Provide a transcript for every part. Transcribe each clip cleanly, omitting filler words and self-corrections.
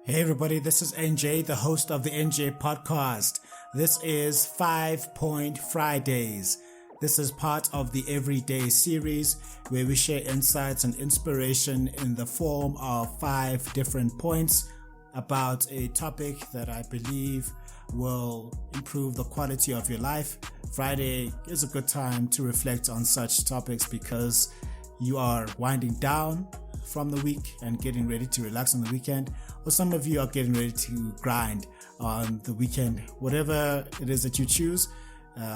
Hey everybody, this is NJ, the host of the NJ podcast. This is 5 Point Fridays. This is part of the Everyday series where we share insights and inspiration in the form of 5 different points about a topic that I believe will improve the quality of your life. Friday is a good time to reflect on such topics because you are winding down from the week and getting ready to relax on the weekend, or some of you are getting ready to grind on the weekend. Whatever it is that you choose,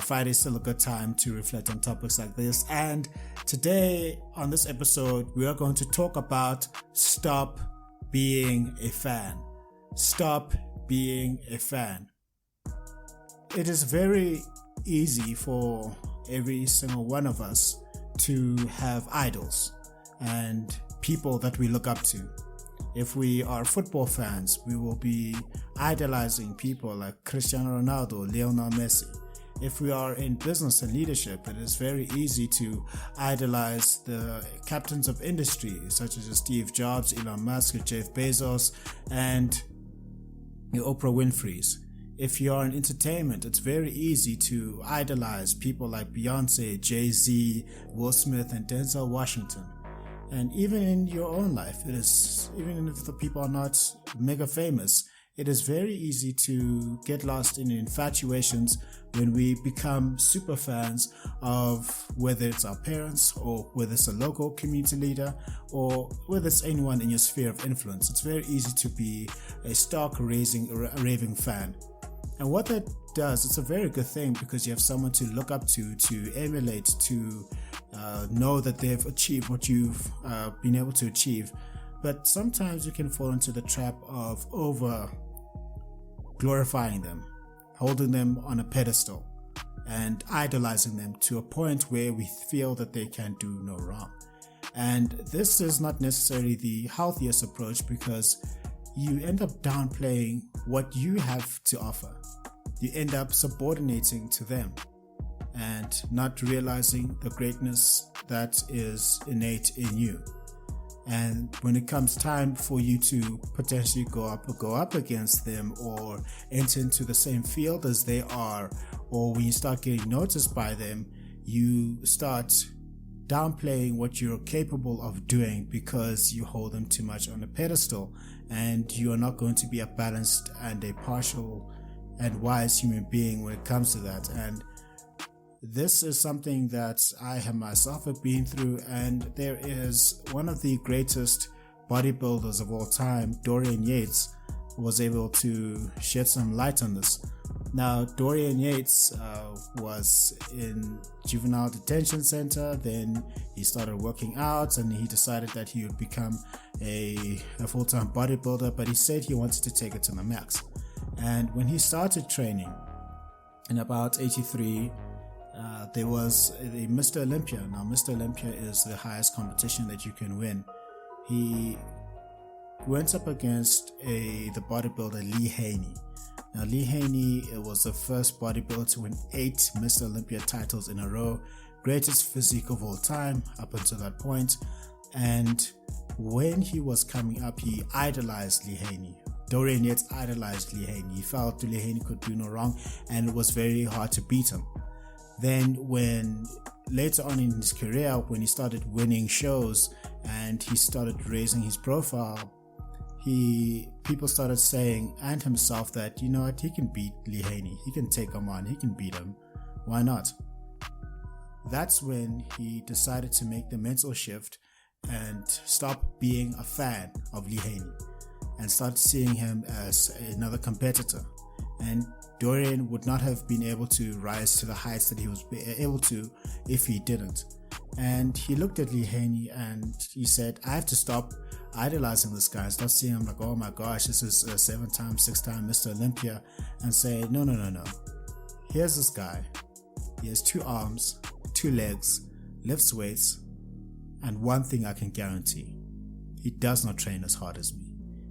Friday is still a good time to reflect on topics like this. And today on this episode, we are going to talk about stop being a fan. Stop being a fan. It is very easy for every single one of us to have idols and people that we look up to. If we are football fans, we will be idolizing people like Cristiano Ronaldo, Lionel Messi. If we are in business and leadership, it is very easy to idolize the captains of industry, such as Steve Jobs, Elon Musk, Jeff Bezos, and your Oprah Winfrey's. If you are in entertainment, it's very easy to idolize people like Beyonce, Jay-Z, Will Smith, and Denzel Washington. And even in your own life, even if the people are not mega famous, it is very easy to get lost in infatuations when we become super fans of whether it's our parents or whether it's a local community leader or whether it's anyone in your sphere of influence. It's very easy to be a raving fan. And what that does, it's a very good thing because you have someone to look up to emulate, to know that they've achieved what you've been able to achieve. But sometimes you can fall into the trap of over glorifying them, holding them on a pedestal, and idolizing them to a point where we feel that they can do no wrong. And this is not necessarily the healthiest approach because you end up downplaying what you have to offer. You end up subordinating to them and not realizing the greatness that is innate in you. And when it comes time for you to potentially go up against them or enter into the same field as they are, or when you start getting noticed by them, you start downplaying what you're capable of doing because you hold them too much on a pedestal, and you are not going to be a balanced and a partial and wise human being when it comes to that. And this is something that I have myself been through, and there is one of the greatest bodybuilders of all time, Dorian Yates, was able to shed some light on this. Now, Dorian Yates was in juvenile detention center, then he started working out and he decided that he would become a full-time bodybuilder, but he said he wanted to take it to the max. And when he started training in about 83, there was a Mr. Olympia. Now, Mr. Olympia is the highest competition that you can win. He went up against the bodybuilder Lee Haney. Now, Lee Haney was the first bodybuilder to win 8 Mr. Olympia titles in a row, greatest physique of all time up until that point. And when he was coming up, he idolized Lee Haney. Dorian Yates idolized Lee Haney. He felt Lee Haney could do no wrong, and it was very hard to beat him. Then when later on in his career, when he started winning shows and he started raising his profile, people started saying, and himself, that, you know what, he can beat Lee Haney. He can take him on. He can beat him. Why not? That's when he decided to make the mental shift and stop being a fan of Lee Haney and start seeing him as another competitor. And Dorian would not have been able to rise to the heights that he was able to if he didn't. And he looked at Lee Haney and he said, I have to stop idolizing this guy, start seeing him like, oh my gosh, this is a 7-time, 6-time Mr. Olympia, and say, no. Here's this guy. He has 2 arms, 2 legs, lifts weights, and one thing I can guarantee, he does not train as hard as me.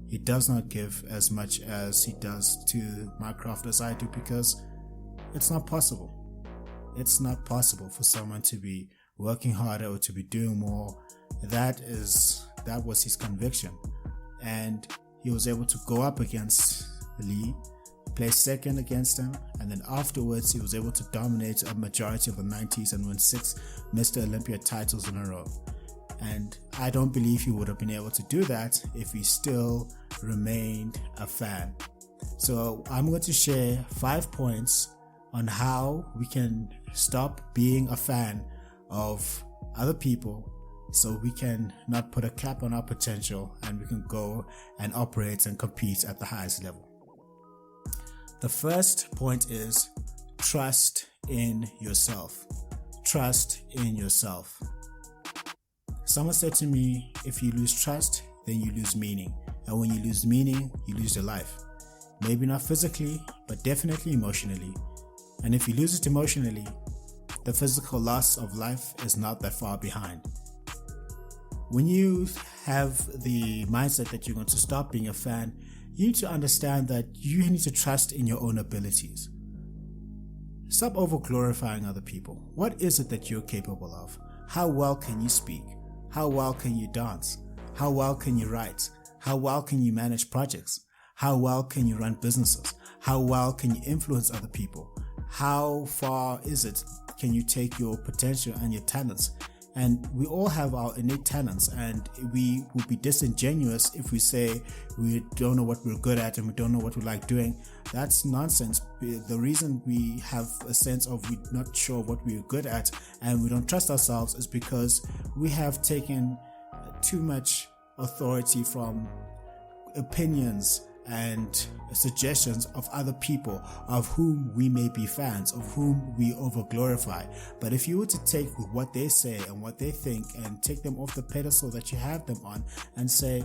He does not give as much as he does to my craft as I do, because it's not possible. It's not possible for someone to be working harder or to be doing more. That was his conviction. And he was able to go up against Lee, play second against him, and then afterwards he was able to dominate a majority of the 90s and win 6 Mr. Olympia titles in a row. And I don't believe he would have been able to do that if he still remained a fan. So I'm going to share 5 points on how we can stop being a fan of other people, so we can not put a cap on our potential and we can go and operate and compete at the highest level. The first point is trust in yourself. Trust in yourself. Someone said to me, if you lose trust, then you lose meaning. And when you lose meaning, you lose your life. Maybe not physically, but definitely emotionally. And if you lose it emotionally, the physical loss of life is not that far behind. When you have the mindset that you're going to stop being a fan, you need to understand that you need to trust in your own abilities. Stop over glorifying other people. What is it that you're capable of? How well can you speak? How well can you dance? How well can you write? How well can you manage projects? How well can you run businesses? How well can you influence other people? How far can you take your potential and your talents? And we all have our innate talents, and we would be disingenuous if we say we don't know what we're good at and we don't know what we like doing. That's nonsense. The reason we have a sense of we're not sure what we're good at and we don't trust ourselves is because we have taken too much authority from opinions and suggestions of other people of whom we may be fans, of whom we over glorify. But if you were to take what they say and what they think and take them off the pedestal that you have them on and say,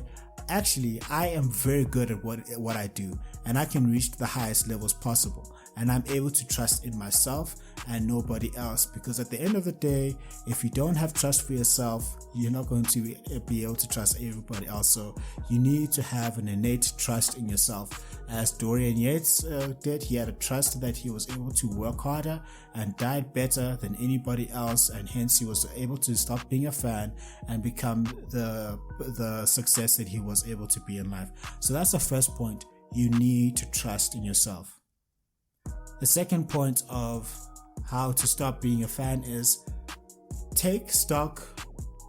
actually, I am very good at what I do, and I can reach the highest levels possible, and I'm able to trust in myself and nobody else. Because at the end of the day, if you don't have trust for yourself, you're not going to be able to trust everybody else. So you need to have an innate trust in yourself. As Dorian Yates did, he had a trust that he was able to work harder and died better than anybody else, and hence he was able to stop being a fan and become the success that he was able to be in life. So that's the first point. You need to trust in yourself. The second point of how to stop being a fan is take stock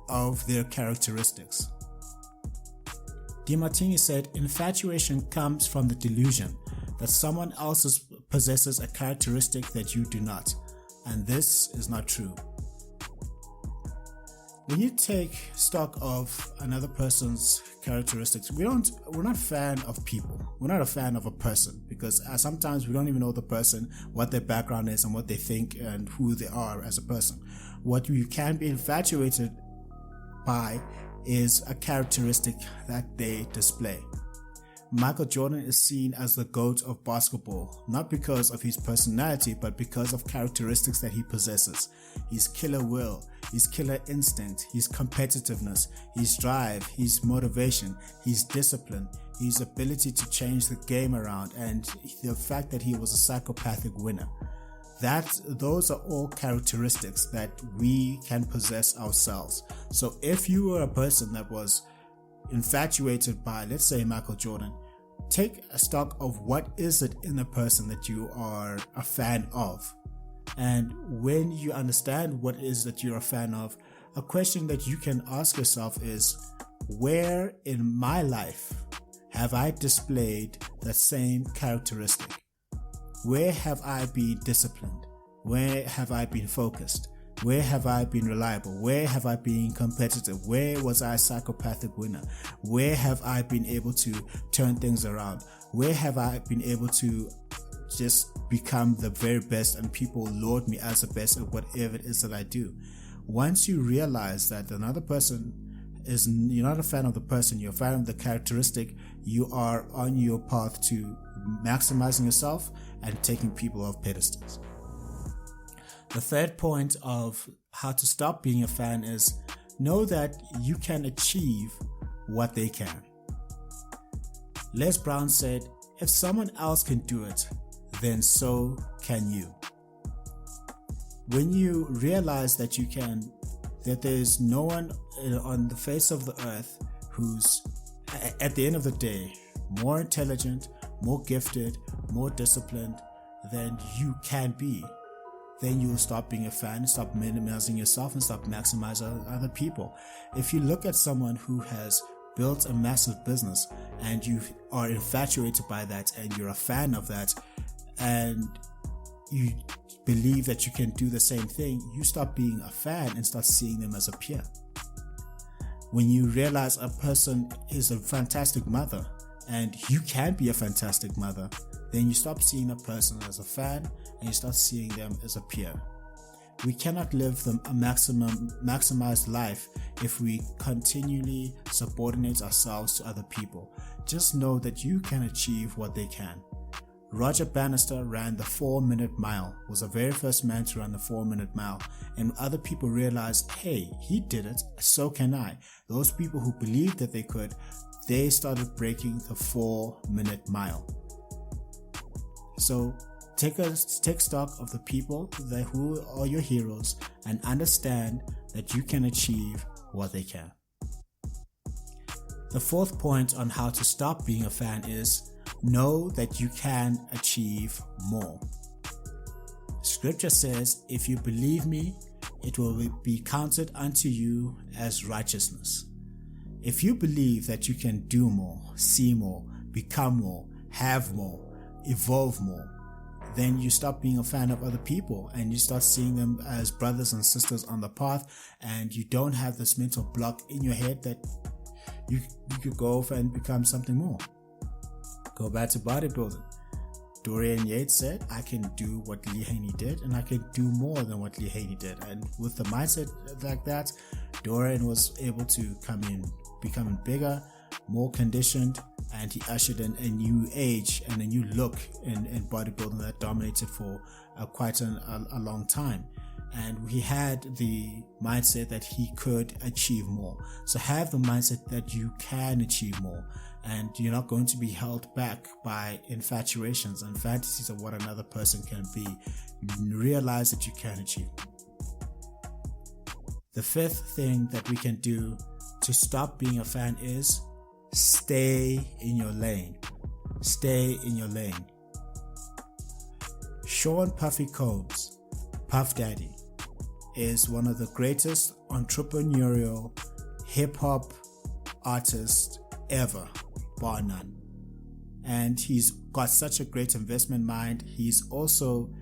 of their characteristics. DeMartini said, infatuation comes from the delusion that someone else possesses a characteristic that you do not, and this is not true. When you take stock of another person's characteristics, we're not a fan of people. We're not a fan of a person, because sometimes we don't even know the person, what their background is and what they think and who they are as a person. What you can be infatuated by is a characteristic that they display. Michael Jordan is seen as the GOAT of basketball, not because of his personality, but because of characteristics that he possesses. His killer will, his killer instinct, his competitiveness, his drive, his motivation, his discipline, his ability to change the game around, and the fact that he was a psychopathic winner. Those are all characteristics that we can possess ourselves. So if you were a person that was infatuated by, let's say, Michael Jordan, take a stock of what is it in a person that you are a fan of. And when you understand what it is that you're a fan of, a question that you can ask yourself is, where in my life have I displayed that same characteristic? Where have I been disciplined? Where have I been focused? Where have I been reliable? Where have I been competitive? Where was I a psychopathic winner? Where have I been able to turn things around? Where have I been able to just become the very best and people laud me as the best at whatever it is that I do? Once you realize that another person you're not a fan of the person, you're a fan of the characteristic, you are on your path to maximizing yourself and taking people off pedestals. The third point of how to stop being a fan is know that you can achieve what they can. Les Brown said, if someone else can do it, then so can you. When you realize that you can, that there's no one on the face of the earth who's, at the end of the day, more intelligent, more gifted, more disciplined than you can be, then you will stop being a fan, stop minimizing yourself, and stop maximizing other people. If you look at someone who has built a massive business and you are infatuated by that and you're a fan of that and you believe that you can do the same thing, you stop being a fan and start seeing them as a peer. When you realize a person is a fantastic mother and you can be a fantastic mother, then you stop seeing a person as a fan and you start seeing them as a peer. We cannot live the maximized life if we continually subordinate ourselves to other people. Just know that you can achieve what they can. Roger Bannister ran the 4-minute mile, was the very first man to run the 4-minute mile, and other people realized, hey, he did it, so can I. Those people who believed that they could, they started breaking the 4-minute mile. So take stock of the people who are your heroes and understand that you can achieve what they can. The fourth point on how to stop being a fan is know that you can achieve more. Scripture says, if you believe me, it will be counted unto you as righteousness. If you believe that you can do more, see more, become more, have more, evolve more, then you stop being a fan of other people and you start seeing them as brothers and sisters on the path, and you don't have this mental block in your head that you could go off and become something more. Go back to bodybuilding. Dorian Yates said, I can do what Lee Haney did and I can do more than what Lee Haney did. And with the mindset like that, Dorian was able to come in, becoming bigger, more conditioned, and he ushered in a new age and a new look in bodybuilding that dominated for quite a long time. And he had the mindset that he could achieve more. So have the mindset that you can achieve more, and you're not going to be held back by infatuations and fantasies of what another person can be. You realize that you can achieve. The fifth thing that we can do to stop being a fan is stay in your lane. Stay in your lane. Sean Puffy Combs, Puff Daddy, is one of the greatest entrepreneurial hip-hop artists ever, bar none. And he's got such a great investment mind. He's also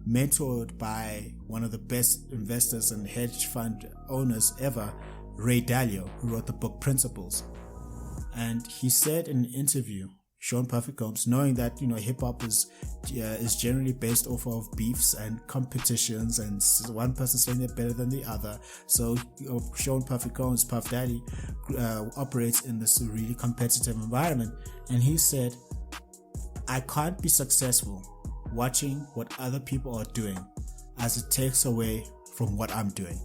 mentored by one of the best investors and hedge fund owners ever, Ray Dalio, who wrote the book Principles. And he said in an interview, Sean Puffy Combs, knowing that hip hop is generally based off of beefs and competitions and one person saying they're better than the other. So Sean Puffy Combs, Puff Daddy, operates in this really competitive environment. And he said, I can't be successful watching what other people are doing, as it takes away from what I'm doing.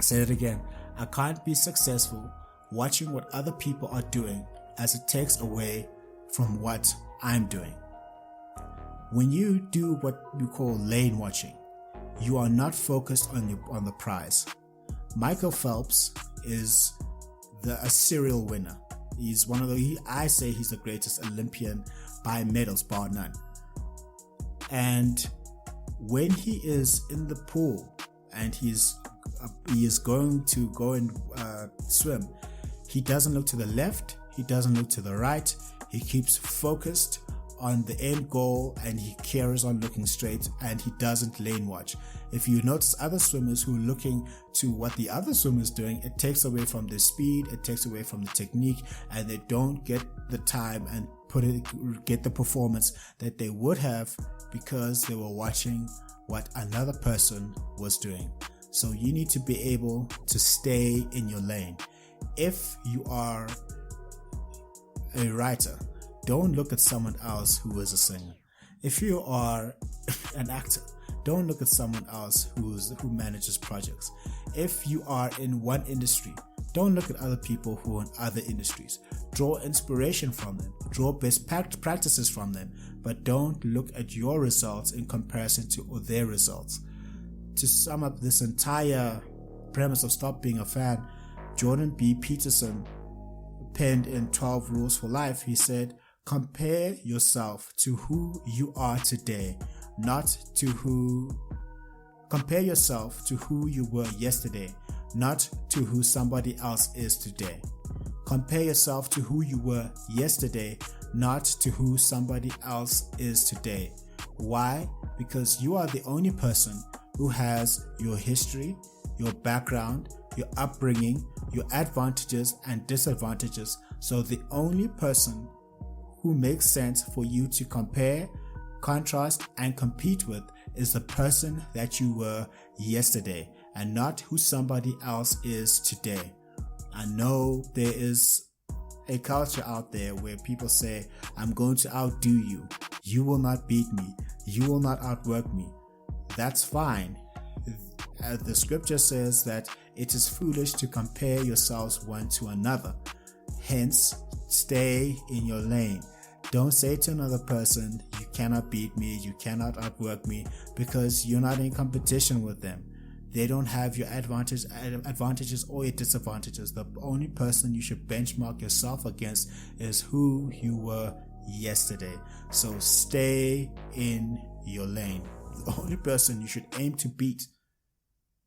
Say it again. I can't be successful watching what other people are doing, as it takes away from what I'm doing. When you do what you call lane watching, you are not focused on the prize. Michael Phelps is a serial winner. He's one of I say he's the greatest Olympian by medals, bar none. And when he is in the pool and he is going to go and swim, he doesn't look to the left, he doesn't look to the right, he keeps focused on the end goal and he carries on looking straight, and he doesn't lane watch. If you notice other swimmers who are looking to what the other swimmer is doing, it takes away from their speed, it takes away from the technique, and they don't get the time and get the performance that they would have because they were watching what another person was doing. So you need to be able to stay in your lane. If you are a writer, don't look at someone else who is a singer. If you are an actor, don't look at someone else who manages projects. If you are in one industry, don't look at other people who are in other industries. Draw inspiration from them, draw best practices from them, but don't look at your results in comparison to their results. To sum up this entire premise of stop being a fan, Jordan B. Peterson penned in 12 Rules for Life, he said, compare yourself to who you are today, compare yourself to who you were yesterday, not to who somebody else is today. Compare yourself to who you were yesterday, not to who somebody else is today. Why? Because you are the only person who has your history, your background, your upbringing, your advantages and disadvantages. So the only person who makes sense for you to compare, contrast, and compete with is the person that you were yesterday and not who somebody else is today. I know there is a culture out there where people say, I'm going to outdo you. You will not beat me. You will not outwork me. That's fine. The scripture says that it is foolish to compare yourselves one to another. Hence, stay in your lane. Don't say to another person, you cannot beat me, you cannot outwork me, because you're not in competition with them. They don't have your advantages or your disadvantages. The only person you should benchmark yourself against is who you were yesterday. So stay in your lane. The only person you should aim to beat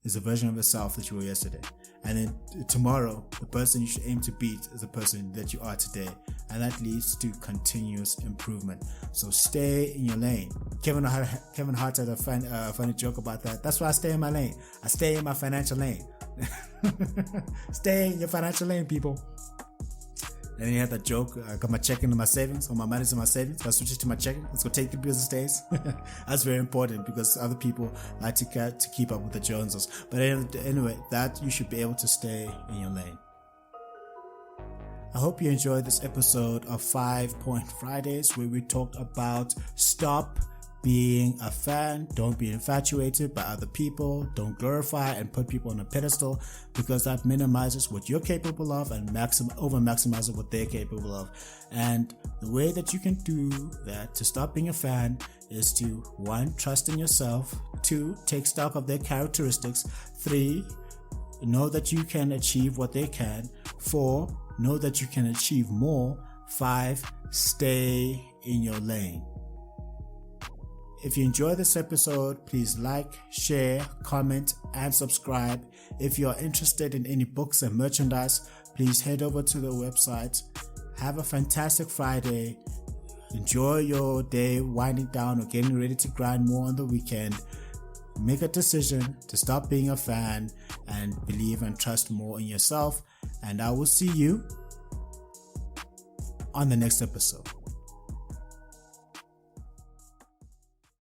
is a version of yourself that you were yesterday. And then tomorrow, the person you should aim to beat is the person that you are today. And that leads to continuous improvement. So stay in your lane. Kevin Hart had a funny joke about that. That's why I stay in my lane. I stay in my financial lane. Stay in your financial lane, people. And then he had that joke, I got my checking and my savings, or my money's in my savings. I switch it to my checking. Let's go take the business days. That's very important because other people like to keep up with the Joneses. But anyway, that you should be able to stay in your lane. I hope you enjoyed this episode of 5 Point Fridays, where we talked about stop being a fan. Don't be infatuated by other people. Don't glorify and put people on a pedestal, because that minimizes what you're capable of and over maximizes what they're capable of. And the way that you can do that to stop being a fan is to 1, trust in yourself. 2, take stock of their characteristics. 3, know that you can achieve what they can. 4, know that you can achieve more. 5, stay in your lane. If you enjoyed this episode, please like, share, comment, and subscribe. If you are interested in any books and merchandise, please head over to the website. Have a fantastic Friday. Enjoy your day winding down or getting ready to grind more on the weekend. Make a decision to stop being a fan and believe and trust more in yourself. And I will see you on the next episode.